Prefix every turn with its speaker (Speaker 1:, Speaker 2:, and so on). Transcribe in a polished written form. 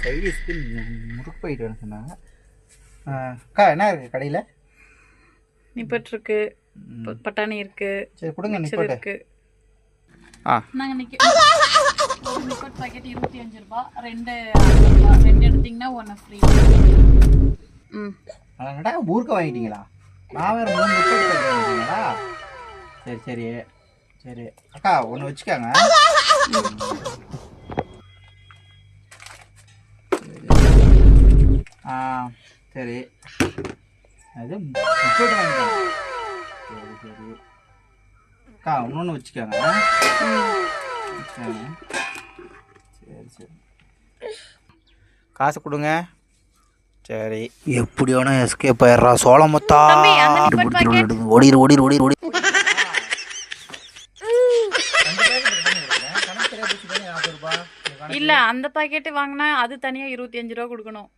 Speaker 1: சைடிஷ்க்கு முறுக்கு போயிட்டு சொன்னாங்க. அக்கா என்ன இருக்குது கடையில்?
Speaker 2: நிப்பட் இருக்கு, பட்டாணி இருக்கு.
Speaker 1: சரி கொடுங்க நிப்பட்
Speaker 2: இருக்கு. நாங்கள் நிப்பட் பாக்கெட் 25 ரூபா, 2 எடுத்தீங்கன்னா 1 ஃப்ரீ.
Speaker 1: என்னடா ஊருக்கு வாங்கிட்டீங்களா? நான் வேறு 3 நிப்பட் வாங்கிட்டீங்களா? சரி சரி சரி அக்கா ஒன்று வச்சுக்காங்க. சரி அது நிப்பட் வாங்கிட்டாங்க. சரி சரி அக்கா இன்னொன்று வச்சுக்காங்க. சரி சரி காசு கொடுங்க. சரி எப்படியோனா எஸ்கேப் ஆயிடுறா சோளமுத்தா. ஓடிடு ஓடிடு ஓடிடு ஓடி.
Speaker 2: இல்ல அந்த பாக்கெட் வாங்கினா அது தனியா 25 ரூபா கொடுக்கணும்.